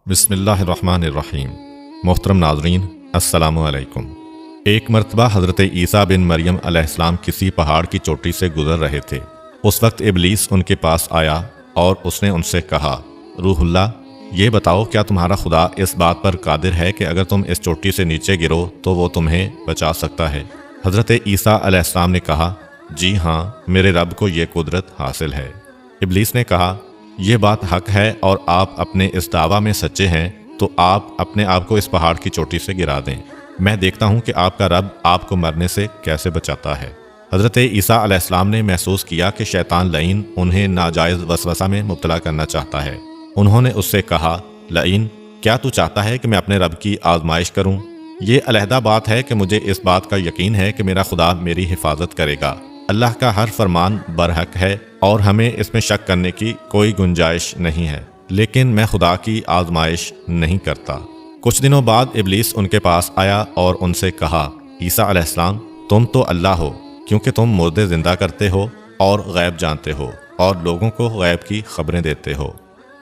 بسم اللہ الرحمن الرحیم۔ محترم ناظرین، السلام علیکم۔ ایک مرتبہ حضرت عیسیٰ بن مریم علیہ السلام کسی پہاڑ کی چوٹی سے گزر رہے تھے۔ اس وقت ابلیس ان کے پاس آیا اور اس نے ان سے کہا، روح اللہ، یہ بتاؤ کیا تمہارا خدا اس بات پر قادر ہے کہ اگر تم اس چوٹی سے نیچے گرو تو وہ تمہیں بچا سکتا ہے؟ حضرت عیسیٰ علیہ السلام نے کہا، جی ہاں، میرے رب کو یہ قدرت حاصل ہے۔ ابلیس نے کہا، یہ بات حق ہے اور آپ اپنے اس دعویٰ میں سچے ہیں تو آپ اپنے آپ کو اس پہاڑ کی چوٹی سے گرا دیں، میں دیکھتا ہوں کہ آپ کا رب آپ کو مرنے سے کیسے بچاتا ہے۔ حضرت عیسیٰ علیہ السلام نے محسوس کیا کہ شیطان لعین انہیں ناجائز وسوسہ میں مبتلا کرنا چاہتا ہے۔ انہوں نے اس سے کہا، لعین، کیا تو چاہتا ہے کہ میں اپنے رب کی آزمائش کروں؟ یہ علیحدہ بات ہے کہ مجھے اس بات کا یقین ہے کہ میرا خدا میری حفاظت کرے گا۔ اللہ کا ہر فرمان برحق ہے اور ہمیں اس میں شک کرنے کی کوئی گنجائش نہیں ہے، لیکن میں خدا کی آزمائش نہیں کرتا۔ کچھ دنوں بعد ابلیس ان کے پاس آیا اور ان سے کہا، عیسیٰ علیہ السلام، تم تو اللہ ہو کیونکہ تم مردے زندہ کرتے ہو اور غیب جانتے ہو اور لوگوں کو غیب کی خبریں دیتے ہو۔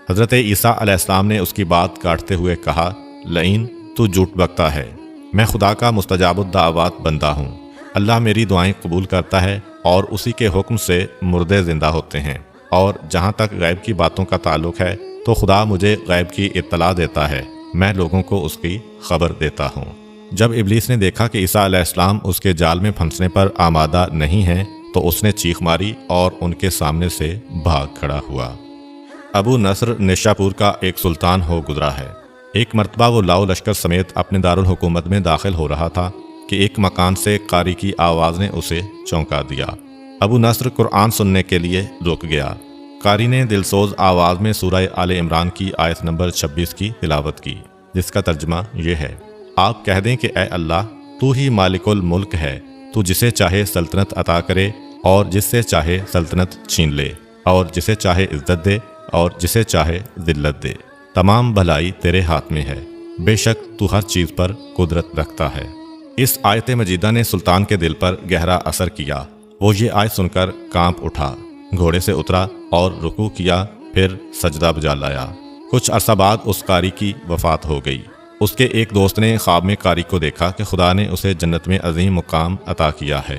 حضرت عیسیٰ علیہ السلام نے اس کی بات کاٹتے ہوئے کہا، لعین، تو جھوٹ بکتا ہے، میں خدا کا مستجاب الدعوات بندہ ہوں۔ اللہ میری دعائیں قبول کرتا ہے اور اسی کے حکم سے مردے زندہ ہوتے ہیں، اور جہاں تک غیب کی باتوں کا تعلق ہے تو خدا مجھے غیب کی اطلاع دیتا ہے، میں لوگوں کو اس کی خبر دیتا ہوں۔ جب ابلیس نے دیکھا کہ عیسیٰ علیہ السلام اس کے جال میں پھنسنے پر آمادہ نہیں ہیں تو اس نے چیخ ماری اور ان کے سامنے سے بھاگ کھڑا ہوا۔ ابو نصر نیشاپور کا ایک سلطان ہو گزرا ہے۔ ایک مرتبہ وہ لاؤ لشکر سمیت اپنے دارالحکومت میں داخل ہو رہا تھا کہ ایک مکان سے قاری کی آواز نے اسے چونکا دیا۔ ابو نصر قرآن سننے کے لیے رک گیا۔ قاری نے دلسوز آواز میں سورہ آل عمران کی آیت نمبر 26 کی تلاوت کی، جس کا ترجمہ یہ ہے، آپ کہہ دیں کہ اے اللہ، تو ہی مالک الملک ہے، تو جسے چاہے سلطنت عطا کرے اور جس سے چاہے سلطنت چھین لے، اور جسے چاہے عزت دے اور جسے چاہے ذلت دے، تمام بھلائی تیرے ہاتھ میں ہے، بے شک تو ہر چیز پر قدرت رکھتا ہے۔ اس آیت مجیدہ نے سلطان کے دل پر گہرا اثر کیا۔ وہ یہ آیت سن کر کانپ اٹھا، گھوڑے سے اترا اور رکوع کیا، پھر سجدہ بجا لایا۔ کچھ عرصہ بعد اس قاری کی وفات ہو گئی۔ اس کے ایک دوست نے خواب میں قاری کو دیکھا کہ خدا نے اسے جنت میں عظیم مقام عطا کیا ہے۔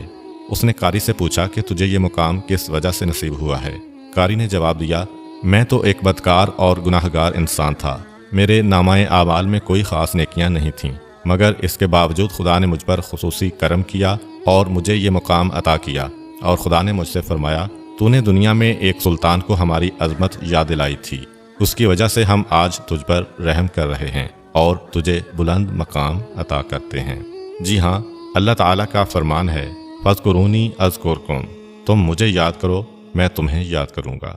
اس نے قاری سے پوچھا کہ تجھے یہ مقام کس وجہ سے نصیب ہوا ہے؟ قاری نے جواب دیا، میں تو ایک بدکار اور گناہ گار انسان تھا، میرے نامہ اعمال میں کوئی خاص نیکیاں نہیں تھیں، مگر اس کے باوجود خدا نے مجھ پر خصوصی کرم کیا اور مجھے یہ مقام عطا کیا، اور خدا نے مجھ سے فرمایا، تو نے دنیا میں ایک سلطان کو ہماری عظمت یاد دلائی تھی، اس کی وجہ سے ہم آج تجھ پر رحم کر رہے ہیں اور تجھے بلند مقام عطا کرتے ہیں۔ جی ہاں، اللہ تعالیٰ کا فرمان ہے، فاذکرونی اذکرکم، تم مجھے یاد کرو، میں تمہیں یاد کروں گا۔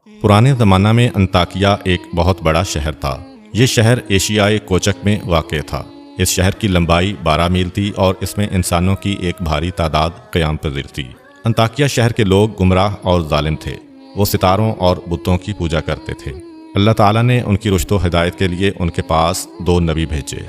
پرانے زمانہ میں انطاکیہ ایک بہت بڑا شہر تھا۔ یہ شہر ایشیائے کوچک میں واقع تھا۔ اس شہر کی لمبائی 12 میل تھی اور اس میں انسانوں کی ایک بھاری تعداد قیام پذیر تھی۔ انطاکیہ شہر کے لوگ گمراہ اور ظالم تھے۔ وہ ستاروں اور بتوں کی پوجا کرتے تھے۔ اللہ تعالیٰ نے ان کی رشد و ہدایت کے لیے ان کے پاس 2 نبی بھیجے۔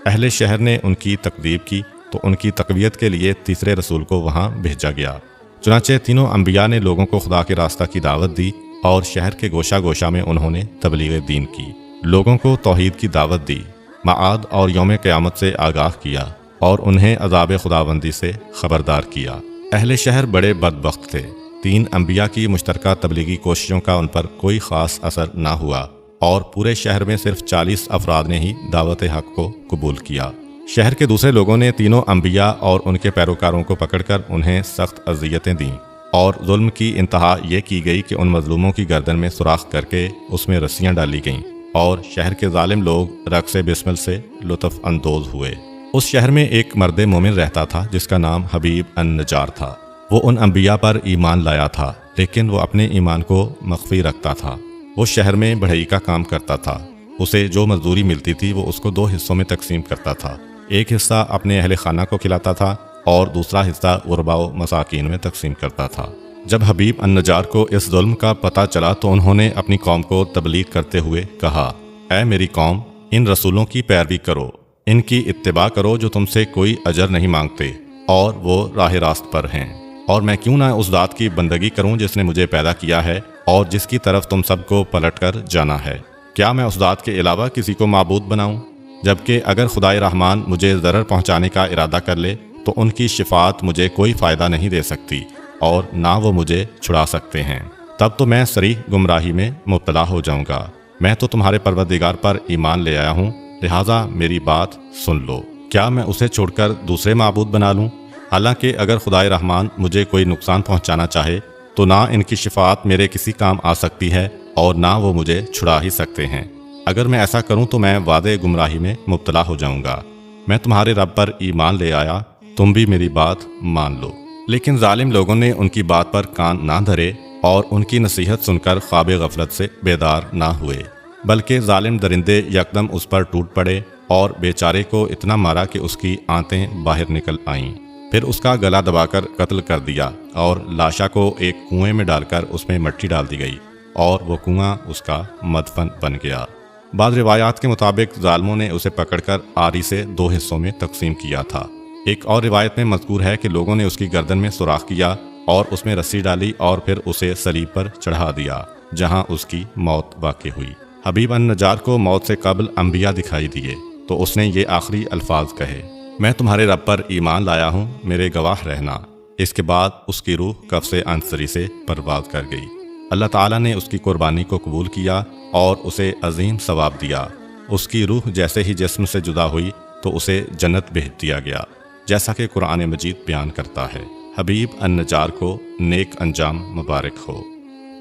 اہل شہر نے ان کی تکذیب کی تو ان کی تقویت کے لیے تیسرے رسول کو وہاں بھیجا گیا۔ چنانچہ تینوں انبیاء نے لوگوں کو خدا کے راستہ کی دعوت دی اور شہر کے گوشہ گوشہ میں انہوں نے تبلیغ دین کی، لوگوں کو توحید کی دعوت دی، معاد اور یوم قیامت سے آگاہ کیا اور انہیں عذاب خداوندی سے خبردار کیا۔ اہل شہر بڑے بدبخت تھے۔ 3 انبیاء کی مشترکہ تبلیغی کوششوں کا ان پر کوئی خاص اثر نہ ہوا اور پورے شہر میں صرف 40 افراد نے ہی دعوت حق کو قبول کیا۔ شہر کے دوسرے لوگوں نے تینوں انبیاء اور ان کے پیروکاروں کو پکڑ کر انہیں سخت اذیتیں دیں، اور ظلم کی انتہا یہ کی گئی کہ ان مظلوموں کی گردن میں سوراخ کر کے اس میں رسیاں ڈالی گئیں، اور شہر کے ظالم لوگ رقص بسمل سے لطف اندوز ہوئے۔ اس شہر میں ایک مرد مومن رہتا تھا جس کا نام حبیب النجار تھا۔ وہ ان انبیاء پر ایمان لایا تھا، لیکن وہ اپنے ایمان کو مخفی رکھتا تھا۔ وہ شہر میں بڑھئی کا کام کرتا تھا۔ اسے جو مزدوری ملتی تھی وہ اس کو 2 حصوں میں تقسیم کرتا تھا۔ ایک حصہ اپنے اہل خانہ کو کھلاتا تھا اور دوسرا حصہ غرباء و مساکین میں تقسیم کرتا تھا۔ جب حبیب النجار کو اس ظلم کا پتہ چلا تو انہوں نے اپنی قوم کو تبلیغ کرتے ہوئے کہا، اے میری قوم، ان رسولوں کی پیروی کرو، ان کی اتباع کرو جو تم سے کوئی اجر نہیں مانگتے اور وہ راہ راست پر ہیں، اور میں کیوں نہ اس ذات کی بندگی کروں جس نے مجھے پیدا کیا ہے اور جس کی طرف تم سب کو پلٹ کر جانا ہے۔ کیا میں اس ذات کے علاوہ کسی کو معبود بناؤں؟ جبکہ اگر خدائے رحمان مجھے ضرر پہنچانے کا ارادہ کر لے تو ان کی شفاعت مجھے کوئی فائدہ نہیں دے سکتی اور نہ وہ مجھے چھڑا سکتے ہیں۔ تب تو میں صریح گمراہی میں مبتلا ہو جاؤں گا۔ میں تو تمہارے پروردگار پر ایمان لے آیا ہوں، لہٰذا میری بات سن لو۔ کیا میں اسے چھوڑ کر دوسرے معبود بنا لوں؟ حالانکہ اگر خدائے رحمان مجھے کوئی نقصان پہنچانا چاہے تو نہ ان کی شفاعت میرے کسی کام آ سکتی ہے اور نہ وہ مجھے چھڑا ہی سکتے ہیں۔ اگر میں ایسا کروں تو میں وعدے گمراہی میں مبتلا ہو جاؤں گا۔ میں تمہارے رب پر ایمان لے آیا، تم بھی میری بات مان لو۔ لیکن ظالم لوگوں نے ان کی بات پر کان نہ دھرے اور ان کی نصیحت سن کر خواب غفلت سے بیدار نہ ہوئے، بلکہ ظالم درندے یکدم اس پر ٹوٹ پڑے اور بیچارے کو اتنا مارا کہ اس کی آنتیں باہر نکل آئیں۔ پھر اس کا گلا دبا کر قتل کر دیا اور لاشا کو ایک کنویں میں ڈال کر اس میں مٹی ڈال دی گئی اور وہ کنواں اس کا مدفن بن گیا۔ بعض روایات کے مطابق ظالموں نے اسے پکڑ کر آری سے 2 حصوں میں تقسیم کیا تھا۔ ایک اور روایت میں مذکور ہے کہ لوگوں نے اس کی گردن میں سوراخ کیا اور اس میں رسی ڈالی اور پھر اسے صلیب پر چڑھا دیا، جہاں اس کی موت واقع ہوئی۔ حبیب النجار کو موت سے قبل انبیاء دکھائی دیے تو اس نے یہ آخری الفاظ کہے، میں تمہارے رب پر ایمان لایا ہوں، میرے گواہ رہنا۔ اس کے بعد اس کی روح قفس عنصری سے پرواز کر گئی۔ اللہ تعالیٰ نے اس کی قربانی کو قبول کیا اور اسے عظیم ثواب دیا۔ اس کی روح جیسے ہی جسم سے جدا ہوئی تو اسے جنت بھیج دیا گیا، جیسا کہ قرآن مجید بیان کرتا ہے۔ حبیب النجار کو نیک انجام مبارک ہو۔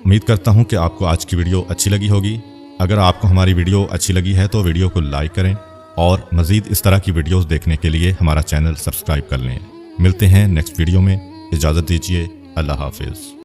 امید کرتا ہوں کہ آپ کو آج کی ویڈیو اچھی لگی ہوگی۔ اگر آپ کو ہماری ویڈیو اچھی لگی ہے تو ویڈیو کو لائک کریں اور مزید اس طرح کی ویڈیوز دیکھنے کے لیے ہمارا چینل سبسکرائب کر لیں۔ ملتے ہیں نیکسٹ ویڈیو میں، اجازت دیجیے، اللہ حافظ۔